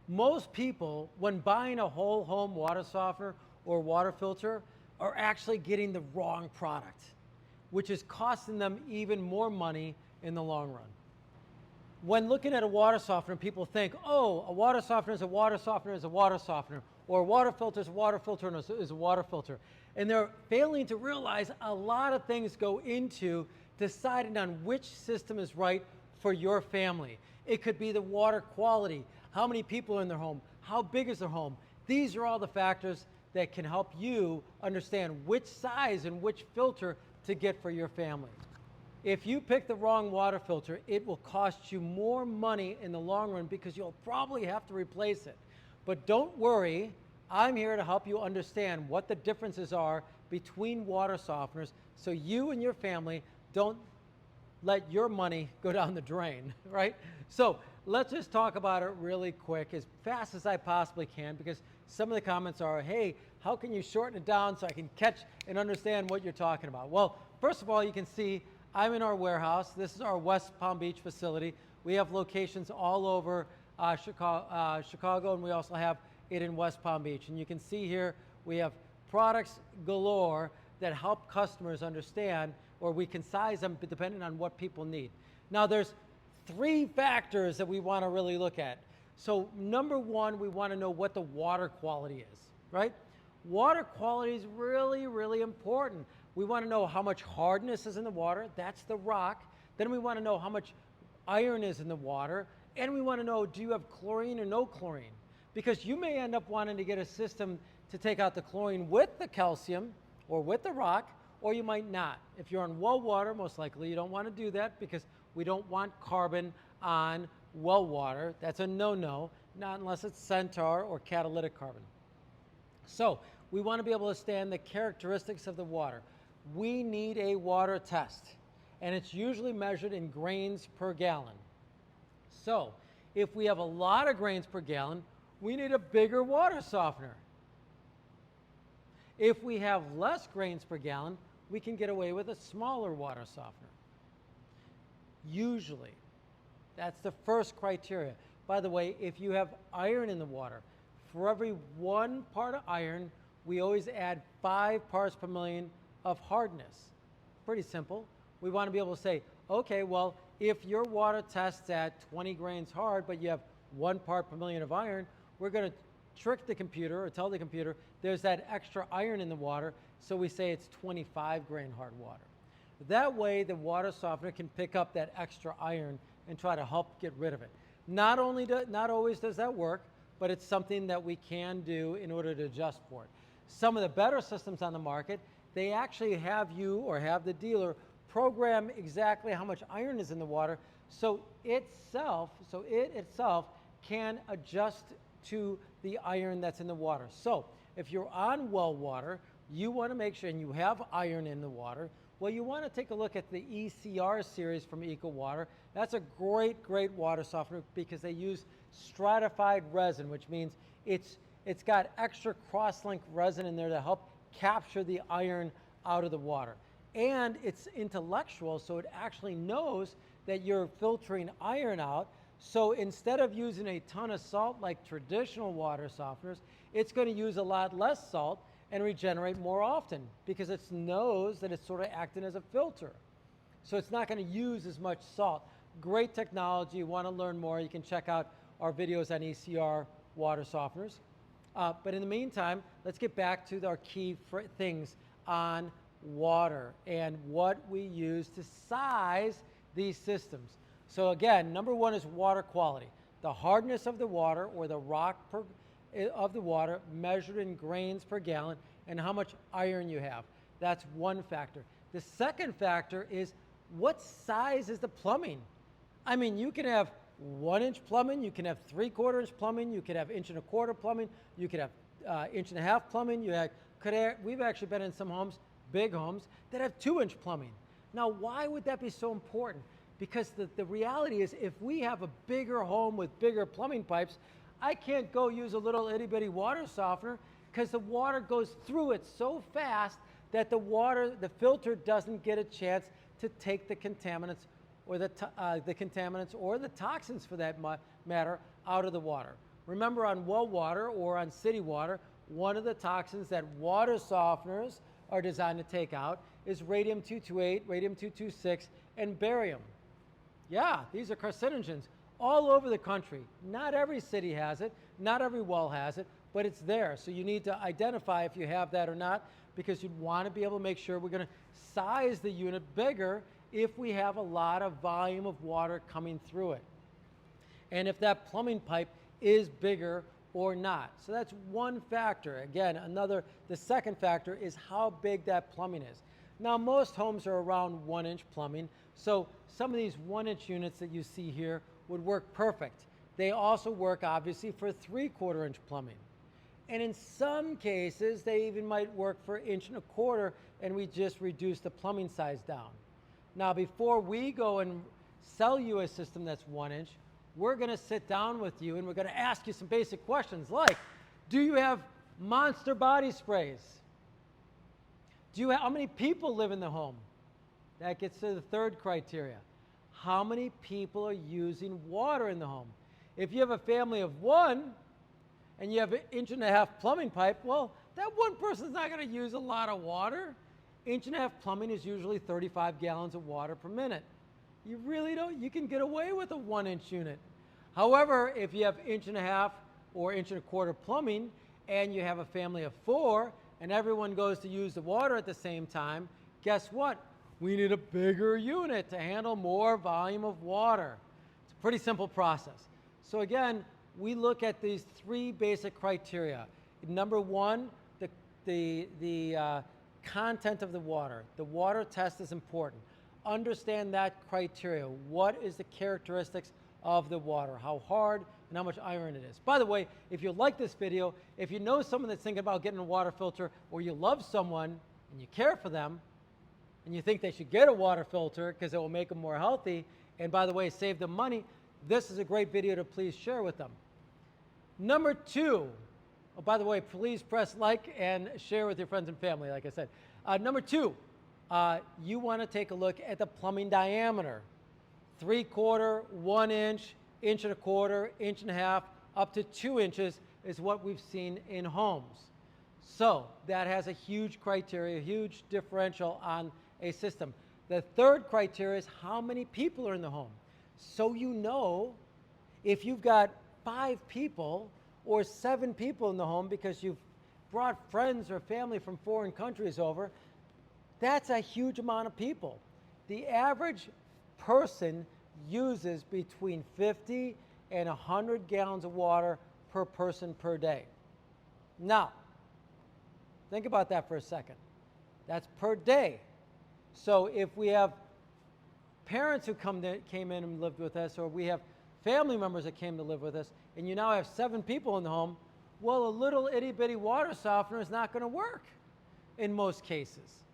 Most people, when buying a whole home water softener or water filter, are actually getting the wrong product, which is costing them even more money in the long run. When looking at a water softener, people think, oh, a water softener is a water softener is a water softener, or a water filter is a water filter and is a water filter. And they're failing to realize a lot of things go into deciding on which system is right for your family. It could be the water quality, how many people are in their home, how big is their home. These are all the factors that can help you understand which size and which filter to get for your family. If you pick the wrong water filter, it will cost you more money in the long run because you'll probably have to replace it. But don't worry, I'm here to help you understand what the differences are between water softeners so you and your family don't let your money go down the drain, right? So let's just talk about it really quick, as fast as I possibly can, because some of the comments are, hey, how can you shorten it down so I can catch and understand what you're talking about? Well, first of all, you can see I'm in our warehouse. This is our West Palm Beach facility. We have locations all over Chicago, and we also have it in West Palm Beach. And you can see here we have products galore that help customers understand, or we can size them depending on what people need. Now there's three factors that we want to really look at. So number one, we want to know what the water quality is, right? Water quality is really, really important. We want to know how much hardness is in the water. That's the rock. Then we want to know how much iron is in the water. And we want to know, do you have chlorine or no chlorine? Because you may end up wanting to get a system to take out the chlorine with the calcium or with the rock, or you might not. If you're on well water, most likely you don't want to do that because we don't want carbon on well water. That's a no-no, not unless it's Centaur or catalytic carbon. So we want to be able to understand the characteristics of the water. We need a water test, and it's usually measured in grains per gallon. So if we have a lot of grains per gallon, we need a bigger water softener. If we have less grains per gallon, we can get away with a smaller water softener. Usually. That's the first criteria. By the way, if you have iron in the water, for every 1 part of iron, we always add 5 parts per million of hardness. Pretty simple. We want to be able to say, okay, well, if your water tests at 20 grains hard, but you have 1 part per million of iron, we're going to trick the computer or tell the computer there's that extra iron in the water, so we say it's 25 grain hard water. That way, the water softener can pick up that extra iron and try to help get rid of it. Not always does that work, but it's something that we can do in order to adjust for it. Some of the better systems on the market, they actually have you or have the dealer program exactly how much iron is in the water, so it itself can adjust to the iron that's in the water. So if you're on well water, you want to make sure, and you have iron in the water, well, you want to take a look at the ECR series from EcoWater. That's a great, great water softener because they use stratified resin, which means it's got extra cross-link resin in there to help capture the iron out of the water. And it's intellectual, so it actually knows that you're filtering iron out. So instead of using a ton of salt like traditional water softeners, it's going to use a lot less salt and regenerate more often because it knows that it's sort of acting as a filter. So it's not going to use as much salt. Great technology. You want to learn more, you can check out our videos on ECR water softeners. But in the meantime, let's get back to our key things on water and what we use to size these systems. So again, number one is water quality. The hardness of the water, or the rock of the water, measured in grains per gallon, and how much iron you have. That's one factor. The second factor is what size is the plumbing? I mean, you can have 1-inch plumbing, you can have 3/4 inch plumbing, you could have 1.25 inch plumbing, you could have 1.5 inch plumbing. We've actually been in some homes, big homes, that have 2-inch plumbing. Now, why would that be so important? Because the reality is, if we have a bigger home with bigger plumbing pipes, I can't go use a little itty bitty water softener because the water goes through it so fast that the filter doesn't get a chance to take the contaminants or the toxins for that matter out of the water. Remember, on well water or on city water, one of the toxins that water softeners are designed to take out is radium-228, radium-226, and barium. Yeah, these are carcinogens all over the country. Not every city has it, not every well has it, but it's there. So you need to identify if you have that or not, because you'd want to be able to make sure we're going to size the unit bigger if we have a lot of volume of water coming through it. And if that plumbing pipe is bigger or not. So that's one factor. Again, the second factor is how big that plumbing is. Now, most homes are around 1-inch plumbing, so some of these 1-inch units that you see here would work perfect. They also work, obviously, for 3/4-inch plumbing. And in some cases, they even might work for 1.25 inch, and we just reduce the plumbing size down. Now, before we go and sell you a system that's 1-inch, we're going to sit down with you and we're going to ask you some basic questions like, do you have monster body sprays? How many people live in the home? That gets to the third criteria. How many people are using water in the home? If you have a family of 1 and you have an 1.5-inch plumbing pipe, well, that one person's not going to use a lot of water. 1.5-inch plumbing is usually 35 gallons of water per minute. You really don't, you can get away with a 1-inch unit. However, if you have 1.5-inch or 1.25-inch plumbing and you have a family of 4 and everyone goes to use the water at the same time, guess what? We need a bigger unit to handle more volume of water. It's a pretty simple process. So again, we look at these 3 basic criteria. Number 1, the content of the water. The water test is important. Understand that criteria. What is the characteristics of the water? How hard and how much iron it is. By the way, if you like this video, if you know someone that's thinking about getting a water filter, or you love someone and you care for them, and you think they should get a water filter because it will make them more healthy, and by the way, save them money, this is a great video to please share with them. Number 2, oh, by the way, please press like and share with your friends and family, like I said. Number 2, you want to take a look at the plumbing diameter. 3/4, 1-inch, 1.25 inch, 1.5 inch, up to 2 inches is what we've seen in homes. So that has a huge criteria, a huge differential on a system. The third criteria is how many people are in the home. So you know if you've got 5 people or 7 people in the home because you've brought friends or family from foreign countries over, that's a huge amount of people. The average person uses between 50 and 100 gallons of water per person per day. Now, think about that for a second. That's per day. So if we have parents who came in and lived with us, or we have family members that came to live with us, and you now have 7 people in the home, well, a little itty-bitty water softener is not going to work in most cases.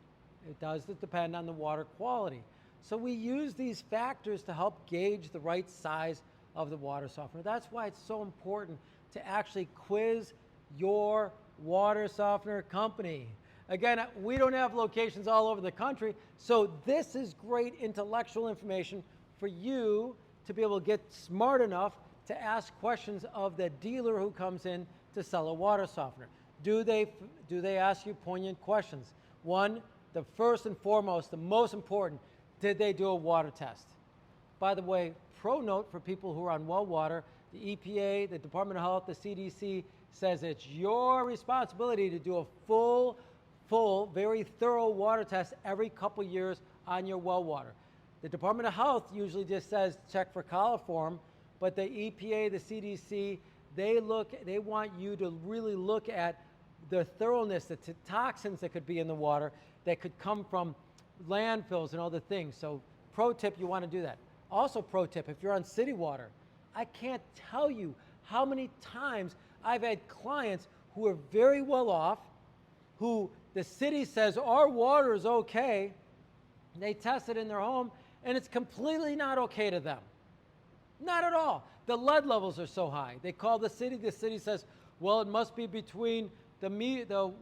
It does depend on the water quality. So we use these factors to help gauge the right size of the water softener. That's why it's so important to actually quiz your water softener company. Again, we don't have locations all over the country, so this is great intellectual information for you to be able to get smart enough to ask questions of the dealer who comes in to sell a water softener. Do they ask you poignant questions? One, the first and foremost, the most important, did they do a water test? By the way, pro note for people who are on well water, the EPA, the Department of Health, the CDC says it's your responsibility to do a full, very thorough water test every couple years on your well water. The Department of Health usually just says check for coliform, but the EPA, the CDC, they want you to really look at the thoroughness, the toxins that could be in the water that could come from landfills and other things. So pro tip, you want to do that. Also pro tip, if you're on city water, I can't tell you how many times I've had clients who are very well off, who the city says our water is okay, they test it in their home, and it's completely not okay to them. Not at all. The lead levels are so high. They call the city says, well, it must be between the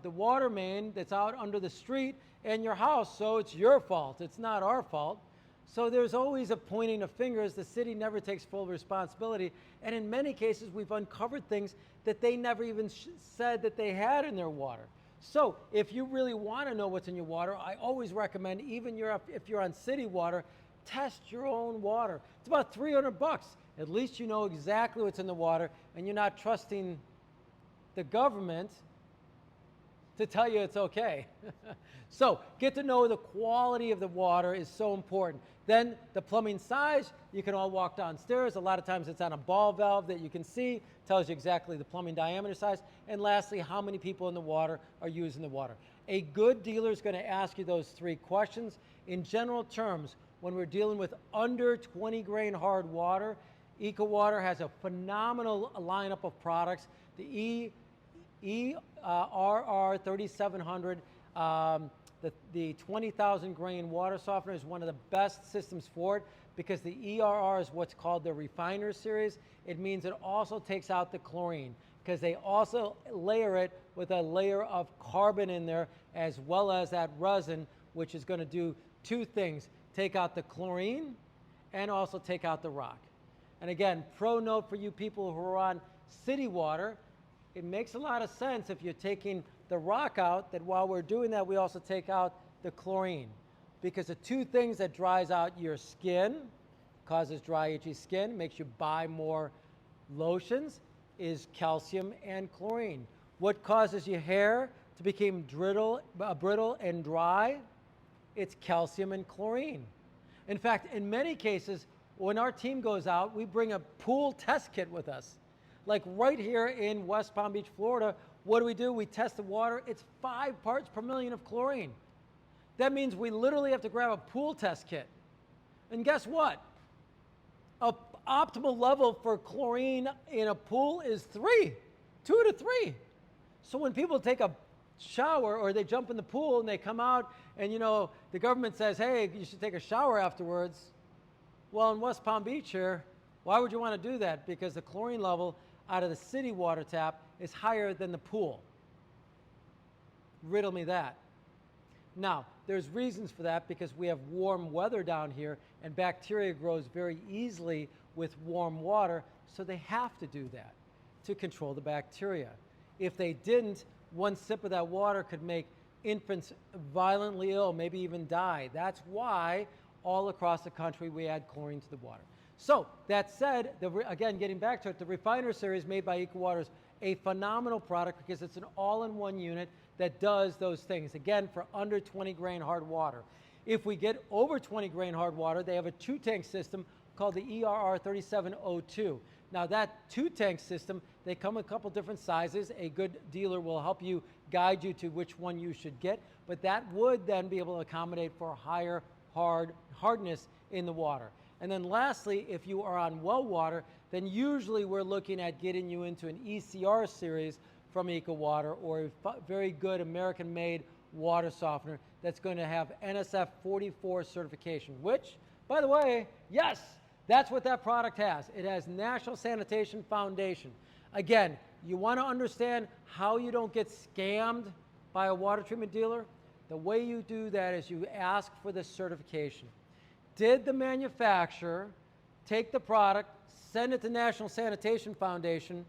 water main that's out under the street and your house, so it's your fault. It's not our fault. So there's always a pointing of fingers. The city never takes full responsibility. And in many cases, we've uncovered things that they never even said that they had in their water. So if you really want to know what's in your water, I always recommend, even if you're on city water, test your own water. It's about $300. At least you know exactly what's in the water, and you're not trusting the government to tell you it's okay. So get to know the quality of the water is so important. Then the plumbing size, you can all walk downstairs. A lot of times it's on a ball valve that you can see, tells you exactly the plumbing diameter size. And lastly, how many people in the water are using the water. A good dealer is going to ask you those 3 questions. In general terms, when we're dealing with under 20 grain hard water, EcoWater has a phenomenal lineup of products. The ERR 3700, the 20,000 grain water softener is one of the best systems for it, because the ERR is what's called the refiner series. It means it also takes out the chlorine, because they also layer it with a layer of carbon in there, as well as that resin, which is going to do 2 things: take out the chlorine and also take out the rock. And again, pro note for you people who are on city water, it makes a lot of sense if you're taking the rock out, that while we're doing that, we also take out the chlorine. Because the 2 things that dries out your skin, causes dry, itchy skin, makes you buy more lotions, is calcium and chlorine. What causes your hair to become brittle and dry? It's calcium and chlorine. In fact, in many cases, when our team goes out, we bring a pool test kit with us. Like right here in West Palm Beach, Florida, what do? We test the water. It's 5 parts per million of chlorine. That means we literally have to grab a pool test kit. And guess what? An optimal level for chlorine in a pool is 3, 2 to 3. So when people take a shower or they jump in the pool and they come out and, you know, the government says, hey, you should take a shower afterwards. Well, in West Palm Beach here, why would you want to do that? Because the chlorine level out of the city water tap is higher than the pool. Riddle me that. Now, there's reasons for that, because we have warm weather down here and bacteria grows very easily with warm water, so they have to do that to control the bacteria. If they didn't, 1 sip of that water could make infants violently ill, maybe even die. That's why all across the country we add chlorine to the water. So that said, again, getting back to it, the refiner series made by EcoWater is a phenomenal product, because it's an all-in-one unit that does those things, again, for under 20 grain hard water. If we get over 20 grain hard water, they have a 2-tank system called the ERR 3702. Now that 2-tank system, they come in a couple different sizes. A good dealer will help you, guide you to which one you should get, but that would then be able to accommodate for higher hardness in the water. And then lastly, if you are on well water, then usually we're looking at getting you into an ECR series from EcoWater, or a very good American-made water softener that's going to have NSF 44 certification, which, by the way, yes, that's what that product has. It has National Sanitation Foundation. Again, you want to understand how you don't get scammed by a water treatment dealer? The way you do that is you ask for the certification. Did the manufacturer take the product, send it to National Sanitation Foundation,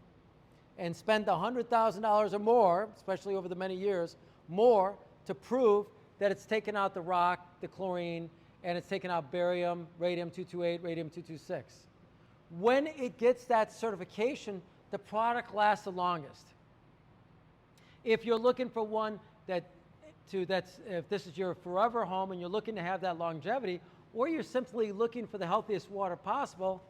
and spend $100,000 or more, especially over the many years, more to prove that it's taken out the rock, the chlorine, and it's taken out barium, radium-228, radium-226. When it gets that certification, the product lasts the longest. If you're looking for one if this is your forever home and you're looking to have that longevity, or you're simply looking for the healthiest water possible,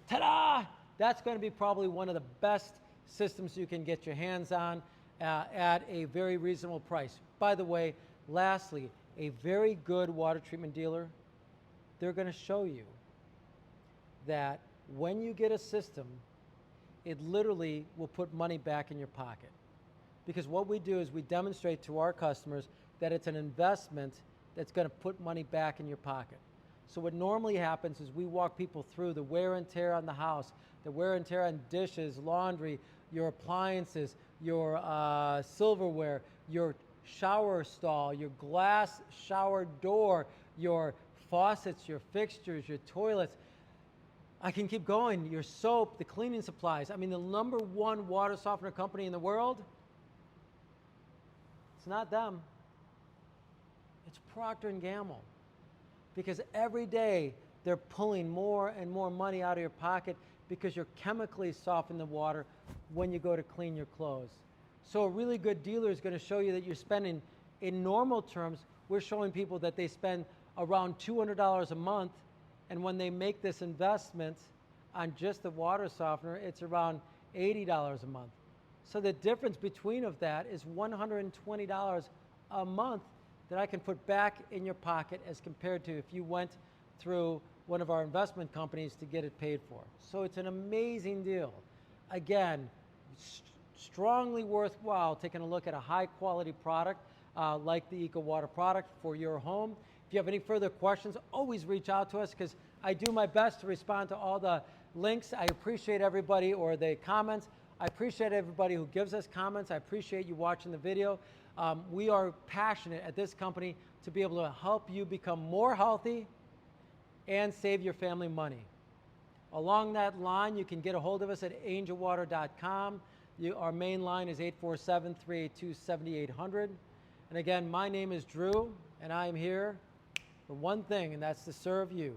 ta-da! That's going to be probably one of the best systems you can get your hands on at a very reasonable price. By the way, lastly, a very good water treatment dealer, they're going to show you that when you get a system, it literally will put money back in your pocket. Because what we do is we demonstrate to our customers that it's an investment that's going to put money back in your pocket. So what normally happens is we walk people through the wear and tear on the house, the wear and tear on dishes, laundry, your appliances, your silverware, your shower stall, your glass shower door, your faucets, your fixtures, your toilets. I can keep going. Your soap, the cleaning supplies. I mean, the #1 water softener company in the world, it's not them. It's Procter & Gamble. Because every day they're pulling more and more money out of your pocket because you're chemically softening the water when you go to clean your clothes. So a really good dealer is going to show you that you're spending, in normal terms, we're showing people that they spend around $200 a month, and when they make this investment on just the water softener, it's around $80 a month. So the difference between of that is $120 a month that I can put back in your pocket as compared to if you went through one of our investment companies to get it paid for. So it's an amazing deal. Again, strongly worthwhile taking a look at a high quality product like the EcoWater product for your home. If you have any further questions, always reach out to us because I do my best to respond to all the links. I appreciate everybody, or the comments. I appreciate everybody who gives us comments. I appreciate you watching the video. We are passionate at this company to be able to help you become more healthy and save your family money. Along that line, you can get a hold of us at angelwater.com. Our main line is 847-382-7800. And again, my name is Drew, and I am here for one thing, and that's to serve you.